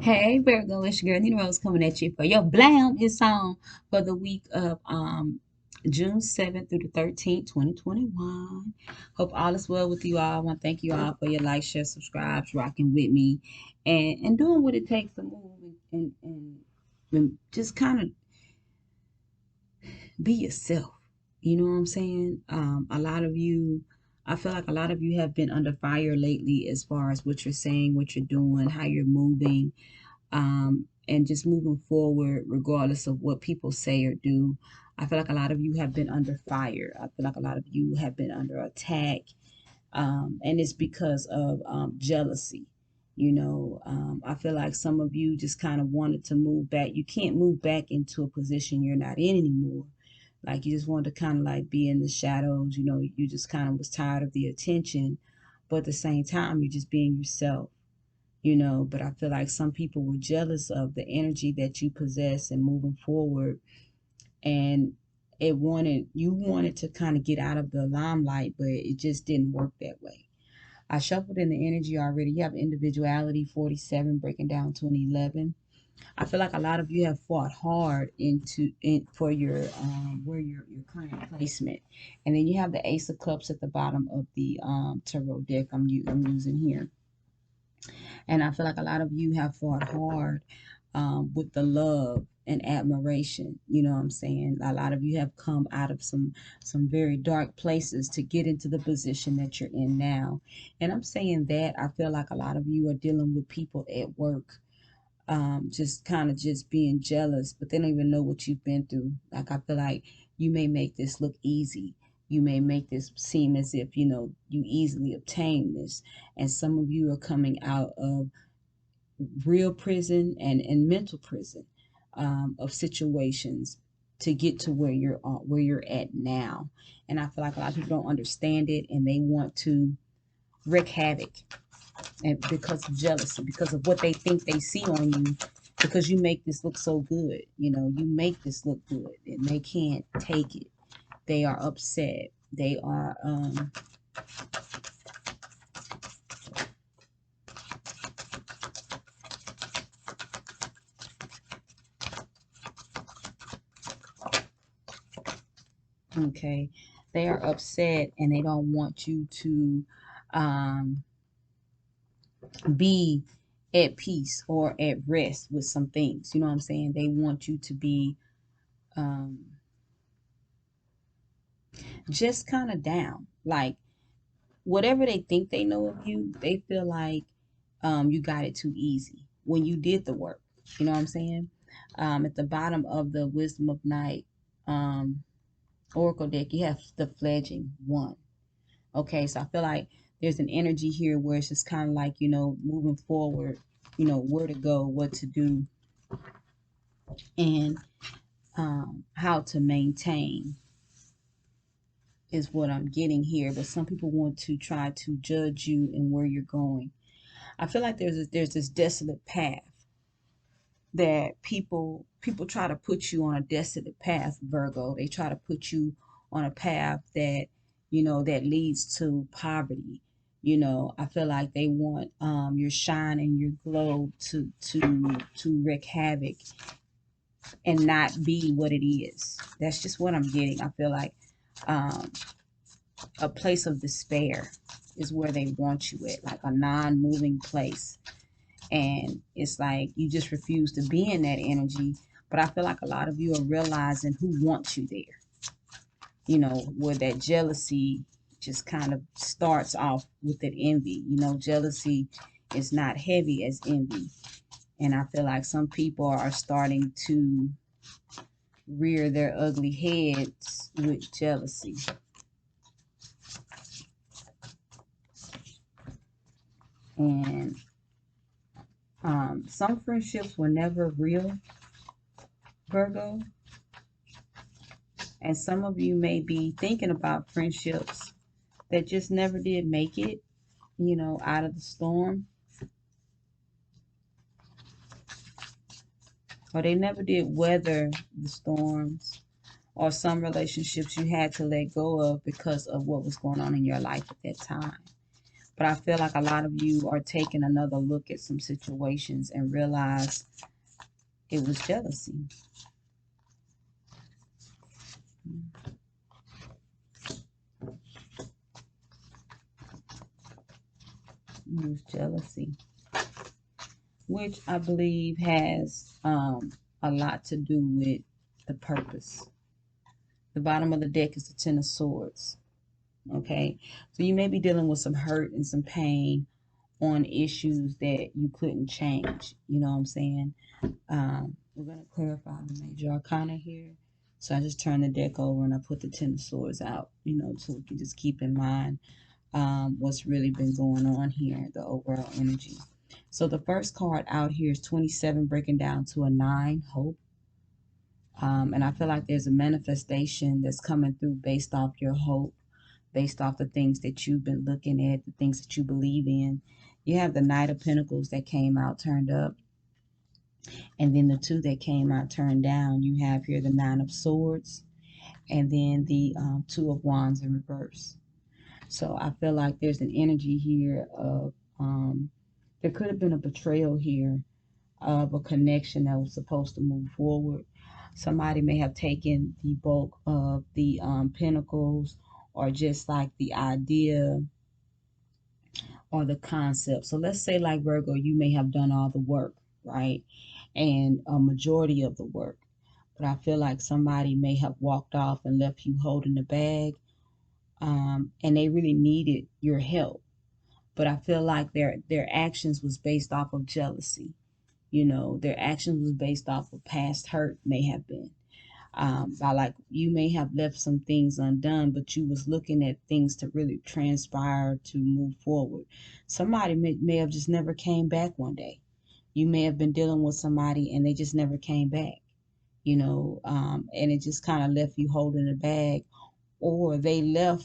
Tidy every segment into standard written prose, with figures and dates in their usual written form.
Hey Virgo, it's your girl NeenaRose coming at you for your Blam is song for the week of June 7th through the 13th, 2021. Hope all is well with you all. I want to thank you all for your like, share, subscribes, rocking with me, and doing what it takes to move and just kind of be yourself. You know what I'm saying? A lot of you, I feel like a lot of you have been under fire lately as far as what you're saying, what you're doing, how you're moving, and just moving forward, regardless of what people say or do. I feel like a lot of you have been under fire. I feel like a lot of you have been under attack, and it's because of jealousy. I feel like some of you just kind of wanted to move back. You can't move back into a position you're not in anymore. Like you just wanted to kind of like be in the shadows. You just kind of was tired of the attention, but at the same time, you're just being yourself. But I feel like some people were jealous of the energy that you possess and moving forward, and you wanted to kind of get out of the limelight, but it just didn't work that way. I shuffled in the energy already. You have individuality 47 breaking down to an 11. I feel like a lot of you have fought hard for your where your current placement, and then you have the Ace of Cups at the bottom of the tarot deck I'm using here. And I feel like a lot of you have fought hard with the love and admiration. You know what I'm saying? A lot of you have come out of some very dark places to get into the position that you're in now. And I'm saying that I feel like a lot of you are dealing with people at work, just kind of just being jealous, but they don't even know what you've been through. Like I feel like you may make this look easy. You may make this seem as if you easily obtain this, and some of you are coming out of real prison and mental prison, of situations to get to where you're at now. And I feel like a lot of people don't understand it, and they want to wreak havoc, and because of jealousy, because of what they think they see on you, because you make this look so good. You make this look good, and they can't take it. They are upset. They are okay. They are upset, and they don't want you to um be at peace or at rest with some things. You know what I'm saying? They want you to be um, just kind of down. Like whatever they think they know of you, they feel like you got it too easy when you did the work. You know what I'm saying? At the bottom of the Wisdom of Night Oracle deck, you have the fledging one. Okay, so I feel like there's an energy here where it's just kind of like, moving forward, where to go, what to do, and how to maintain is what I'm getting here. But some people want to try to judge you and where you're going. I feel like there's this desolate path that people try to put you on a desolate path, Virgo. They try to put you on a path that that leads to poverty. I feel like they want your shine and your glow to wreak havoc and not be what it is. That's just what I'm getting. I feel like um, a place of despair is where they want you at, like a non-moving place. And it's like you just refuse to be in that energy. But I feel like a lot of you are realizing who wants you there. Where that jealousy just kind of starts off with that envy. Jealousy is not heavy as envy. And I feel like some people are starting to rear their ugly heads with jealousy. And some friendships were never real, Virgo. And some of you may be thinking about friendships that just never did make it, out of the storm. Or they never did weather the storms. Or some relationships you had to let go of because of what was going on in your life at that time. But I feel like a lot of you are taking another look at some situations and realize it was jealousy. It was jealousy, which I believe has a lot to do with the purpose. The bottom of the deck is the Ten of Swords. Okay, so you may be dealing with some hurt and some pain on issues that you couldn't change. You know what I'm saying? We're going to clarify the major arcana here. So I just turned the deck over and I put the Ten of Swords out, you know, so we can just keep in mind what's really been going on here, the overall energy. So the first card out here is 27 breaking down to a 9, hope. And I feel like there's a manifestation that's coming through based off your hope, based off the things that you've been looking at, the things that you believe in. You have the Knight of Pentacles that came out turned up. And then the 2 that came out turned down. You have here the 9 of Swords and then the 2 of Wands in reverse. So I feel like there's an energy here of, there could have been a betrayal here of a connection that was supposed to move forward. Somebody may have taken the bulk of the pentacles, or just like the idea or the concept. So let's say, like Virgo, you may have done all the work, right? And a majority of the work. But I feel like somebody may have walked off and left you holding the bag, and they really needed your help. But I feel like their actions was based off of jealousy. You know, their actions was based off of past hurt, may have been. By like, you may have left some things undone, but you was looking at things to really transpire to move forward. Somebody may have just never came back one day. You may have been dealing with somebody and they just never came back, you know, and it just kind of left you holding the bag, or they left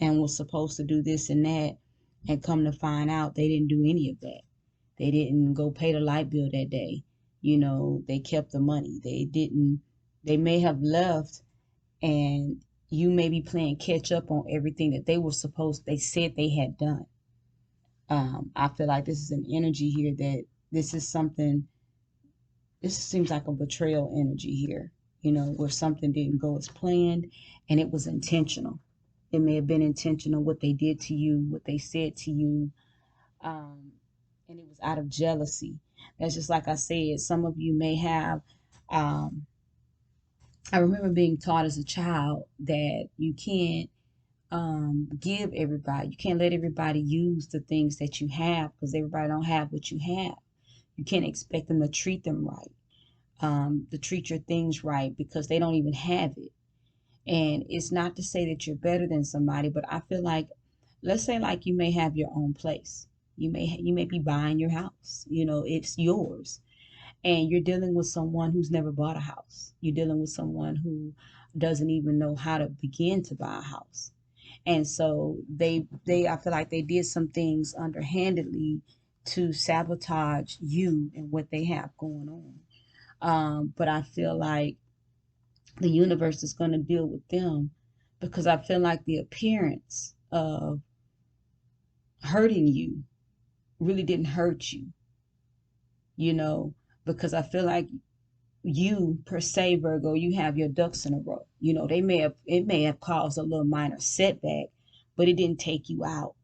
and was supposed to do this and that, and come to find out they didn't do any of that. They didn't go pay the light bill that day. You know, they kept the money. They may have left, and you may be playing catch up on everything that they said they had done. I feel like this is an energy here that this seems like a betrayal energy here, you know, where something didn't go as planned and it was intentional. It may have been intentional what they did to you, what they said to you, and it was out of jealousy. That's just like I said, some of you may have, I remember being taught as a child that you can't give everybody, you can't let everybody use the things that you have, because everybody don't have what you have. You can't expect them to treat them right, to treat your things right, because they don't even have it. And it's not to say that you're better than somebody, but I feel like, let's say like you may have your own place. You may be buying your house. You know, it's yours. And you're dealing with someone who's never bought a house. You're dealing with someone who doesn't even know how to begin to buy a house. And so I feel like they did some things underhandedly to sabotage you and what they have going on. But I feel like the universe is going to deal with them, because I feel like the appearance of hurting you really didn't hurt you, you know, because I feel like you per se, Virgo, you have your ducks in a row. You know, it may have caused a little minor setback, but it didn't take you out.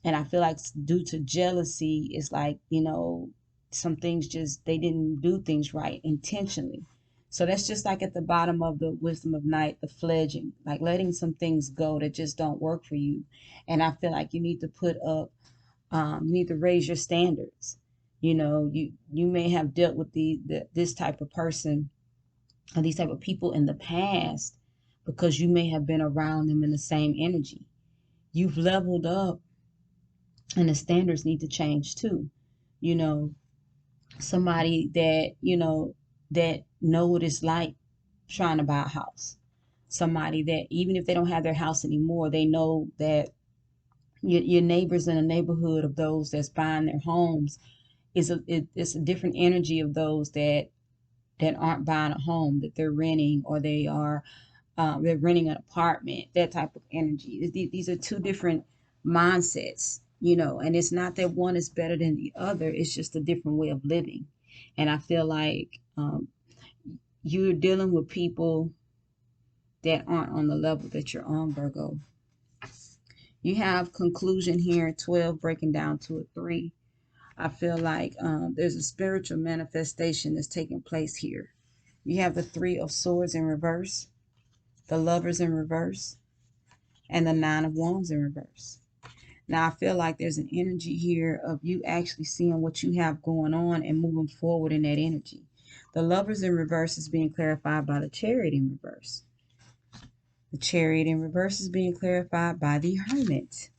And I feel like due to jealousy, it's like, you know, some things just, they didn't do things right intentionally. So that's just like at the bottom of the wisdom of night, the fledging, like letting some things go that just don't work for you. And I feel like you need to put up, you need to raise your standards. You know, you may have dealt with this type of person or these type of people in the past, because you may have been around them in the same energy. You've leveled up, and the standards need to change too. You know, somebody that, you know what it's like trying to buy a house. Somebody that even if they don't have their house anymore, they know that your neighbors in the neighborhood of those that's buying their homes it's a different energy of those that aren't buying a home, that they're renting, or they're renting an apartment. That type of energy. These are two different mindsets. you know, and it's not that one is better than the other, it's just a different way of living. And I feel like you're dealing with people that aren't on the level that you're on, Virgo. You have conclusion here, 12 breaking down to a 3. I feel like there's a spiritual manifestation that's taking place here. You have the 3 of swords in reverse, the lovers in reverse, and the 9 of wands in reverse. Now, I feel like there's an energy here of you actually seeing what you have going on and moving forward in that energy. The lovers in reverse is being clarified by the chariot in reverse. The chariot in reverse is being clarified by the hermit.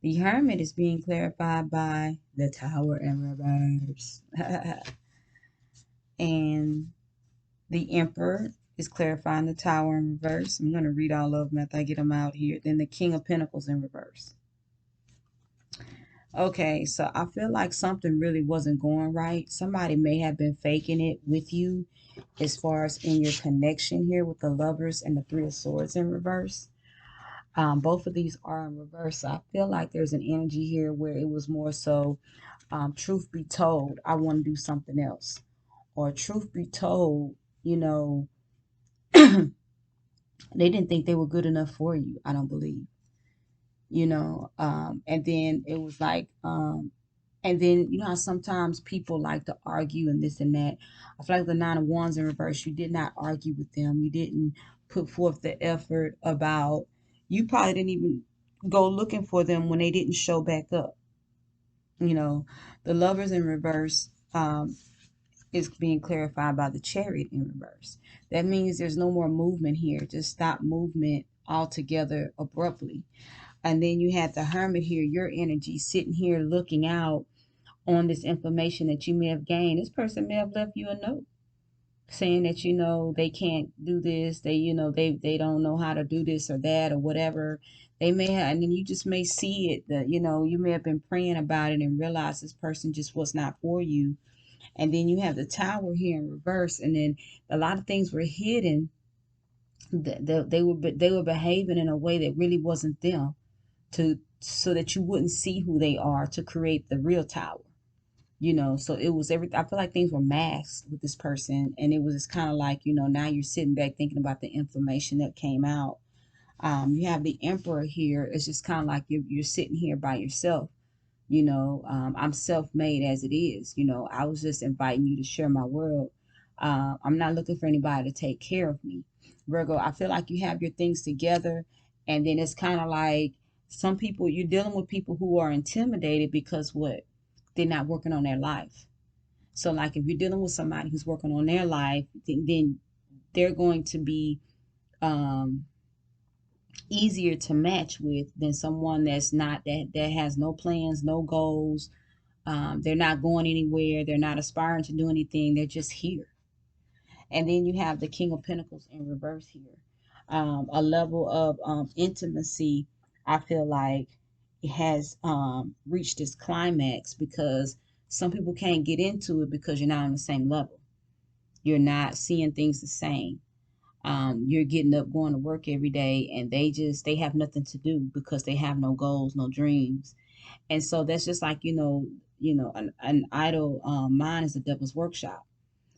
The hermit is being clarified by the tower in reverse. And the emperor is clarifying the tower in reverse. I'm going to read all of them after I get them out here. Then the king of pentacles in reverse. Okay, so I feel like something really wasn't going right. Somebody may have been faking it with you as far as in your connection here with the lovers and the 3 of swords in reverse. Both of these are in reverse. So I feel like there's an energy here where it was more so, truth be told, I want to do something else. Or truth be told, you know, they didn't think they were good enough for you, I don't believe. You know, and then it was like, and then you know how sometimes people like to argue and this and that. I feel like the 9 of wands in reverse, you did not argue with them. You didn't put forth the effort about, you probably didn't even go looking for them when they didn't show back up. You know, the lovers in reverse is being clarified by the chariot in reverse. That means there's no more movement here. Just stop movement altogether abruptly. And then you had the hermit here, your energy sitting here looking out on this information that you may have gained. This person may have left you a note saying that, you know, they can't do this, they, you know, they don't know how to do this or that or whatever. They may have, and then you just may see it that, you know, you may have been praying about it and realize this person just was not for you. And then you have the tower here in reverse, and then a lot of things were hidden. They were behaving in a way that really wasn't them, to so that you wouldn't see who they are, to create the real tower. You know, so it was everything. I feel like things were masked with this person, and it was just kind of like, you know, now you're sitting back thinking about the information that came out. You have the emperor here. It's just kind of like you're sitting here by yourself. You know, I'm self-made as it is. You know, I was just inviting you to share my world. I'm not looking for anybody to take care of me. Virgo, I feel like you have your things together, and then it's kind of like some people, you're dealing with people who are intimidated because what? They're not working on their life. So, like, if you're dealing with somebody who's working on their life, then they're going to be um, easier to match with than someone that's not, that has no plans, no goals. They're not going anywhere. They're not aspiring to do anything. They're just here. And then you have the King of Pentacles in reverse here. A level of intimacy, I feel like it has reached its climax because some people can't get into it because you're not on the same level. You're not seeing things the same. You're getting up, going to work every day, and they have nothing to do because they have no goals, no dreams. And so that's just like, an idle mind is the devil's workshop.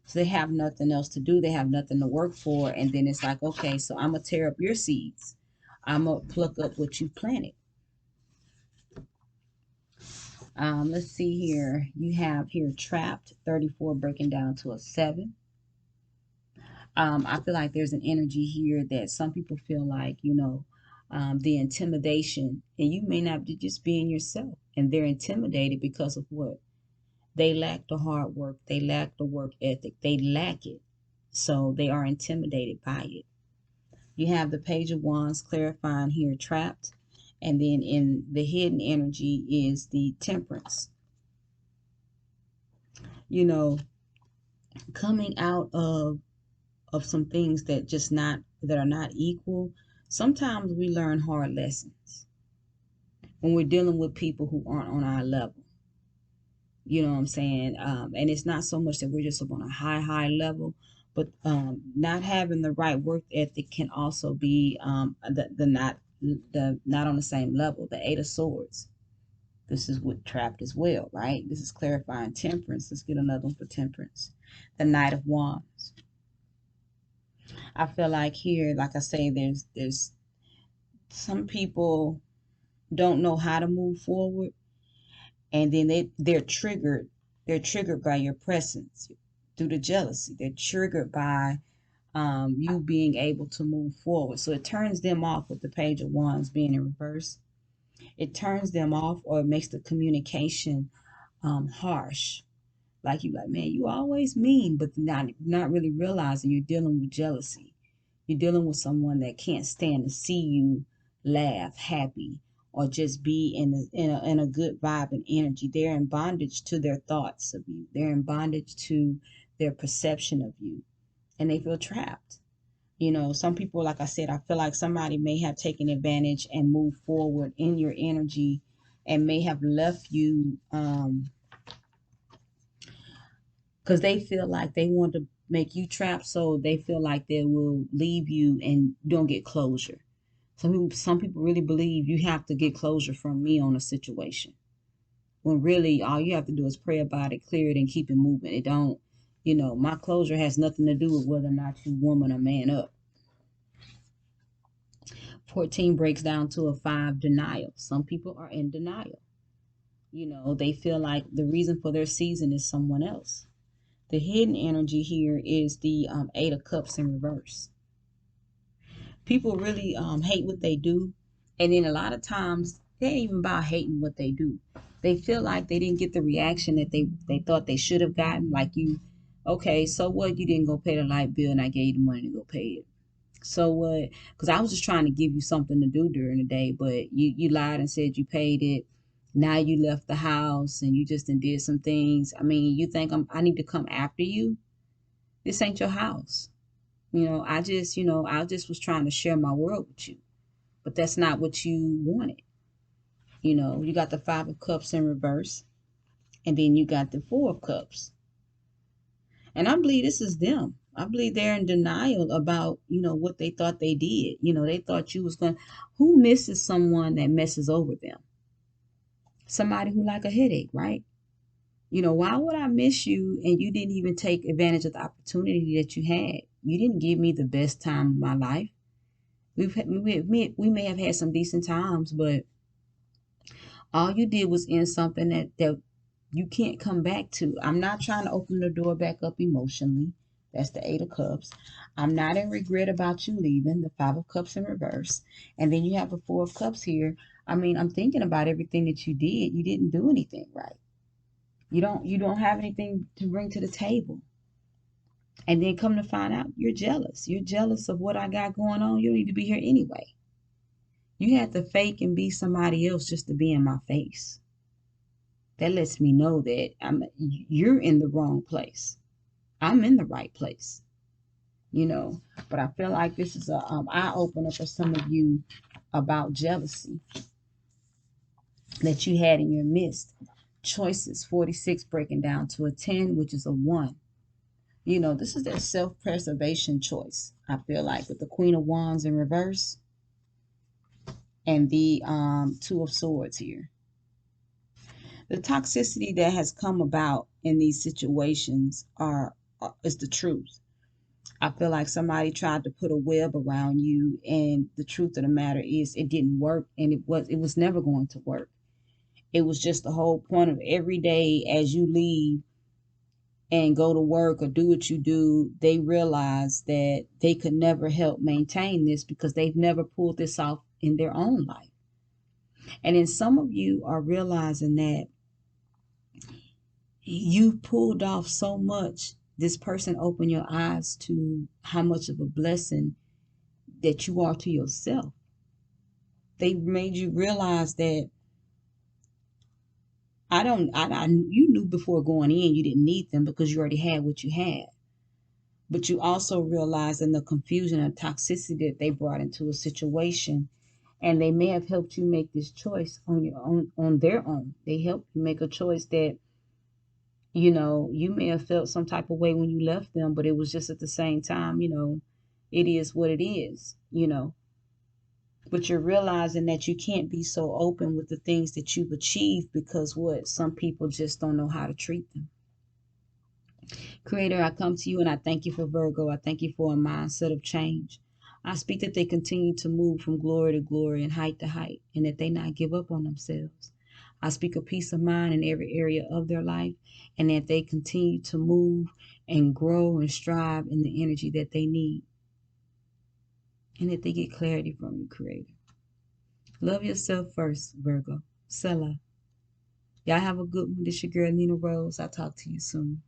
So they have nothing else to do. They have nothing to work for. And then it's like, okay, so I'm going to tear up your seeds. I'm going to pluck up what you planted. Let's see here. You have here trapped, 34 breaking down to a 7. I feel like there's an energy here that some people feel like, the intimidation, and you may not be just being yourself, and they're intimidated because of what? They lack the hard work. They lack the work ethic. They lack it. So they are intimidated by it. You have the Page of Wands clarifying here, trapped. And then in the hidden energy is the Temperance. You know, coming out of some things that are not equal. Sometimes we learn hard lessons when we're dealing with people who aren't on our level. You know what I'm saying? And it's not so much that we're just up on a high level, but not having the right work ethic can also be the not not on the same level. The Eight of Swords. This is what trapped as well, right? This is clarifying Temperance. Let's get another one for Temperance. The Knight of Wands. I feel like here, like I say, there's some people don't know how to move forward, and then they're triggered. They're triggered by your presence through the jealousy. They're triggered by you being able to move forward. So it turns them off with the Page of Wands being in reverse. It turns them off, or it makes the communication harsh. Like you like, man, you always mean, but not really realizing you're dealing with jealousy. You're dealing with someone that can't stand to see you laugh, happy, or just be in a good vibe and energy. They're in bondage to their thoughts of you. They're in bondage to their perception of you, and they feel trapped. Some people, like I said, I feel like somebody may have taken advantage and moved forward in your energy and may have left you because they feel like they want to make you trapped, so they feel like they will leave you and you don't get closure. Some people really believe you have to get closure from me on a situation, when really all you have to do is pray about it, clear it, and keep it moving. It don't, my closure has nothing to do with whether or not you woman or man up. 14 breaks down to a 5, denial. Some people are in denial. They feel like the reason for their season is someone else. The hidden energy here is the 8 of Cups in reverse. People really hate what they do. And then a lot of times, they ain't even about hating what they do. They feel like they didn't get the reaction that they thought they should have gotten. Like okay, so what? You didn't go pay the light bill and I gave you the money to go pay it. So what? Because I was just trying to give you something to do during the day, but you lied and said you paid it. Now you left the house and you just did some things. I mean, you think I need to come after you? This ain't your house. I just was trying to share my world with you, but that's not what you wanted. You got the 5 of Cups in reverse, and then you got the 4 of Cups. And I believe this is them. I believe they're in denial about, what they thought they did. They thought you was going to, who misses someone that messes over them? Somebody who like a headache, right? Why would I miss you and you didn't even take advantage of the opportunity that you had? You didn't give me the best time of my life. We may have had some decent times, but all you did was end something that you can't come back to. I'm not trying to open the door back up emotionally. That's the 8 of Cups. I'm not in regret about you leaving, the 5 of Cups in reverse. And then you have the 4 of Cups here. I mean, I'm thinking about everything that you did. You didn't do anything right. You don't have anything to bring to the table. And then come to find out you're jealous. You're jealous of what I got going on. You don't need to be here anyway. You had to fake and be somebody else just to be in my face. That lets me know that you're in the wrong place. I'm in the right place. But I feel like this is a eye opener for some of you about jealousy that you had in your midst. Choices, 46 breaking down to a 10, which is a 1. This is that self-preservation choice. I feel like with the Queen of Wands in reverse and the 2 of Swords here. The toxicity that has come about in these situations is the truth. I feel like somebody tried to put a web around you, and the truth of the matter is it didn't work, and it was never going to work. It was just the whole point of every day as you leave and go to work or do what you do, they realize that they could never help maintain this because they've never pulled this off in their own life. And then some of you are realizing that you pulled off so much. This person opened your eyes to how much of a blessing that you are to yourself. They made you realize that you knew before going in you didn't need them because you already had what you had. But you also realized in the confusion and toxicity that they brought into a situation, and they may have helped you make this choice on your own, on their own. They helped you make a choice that, you may have felt some type of way when you left them, but it was just at the same time, it is what it is, But you're realizing that you can't be so open with the things that you've achieved because what? Some people just don't know how to treat them. Creator, I come to you and I thank you for Virgo. I thank you for a mindset of change. I speak that they continue to move from glory to glory and height to height, and that they not give up on themselves. I speak a peace of mind in every area of their life, and that they continue to move and grow and strive in the energy that they need, and that they get clarity from you, Creator. Love yourself first, Virgo. Selah. Y'all have a good one. This your girl, NeenaRose. I'll talk to you soon.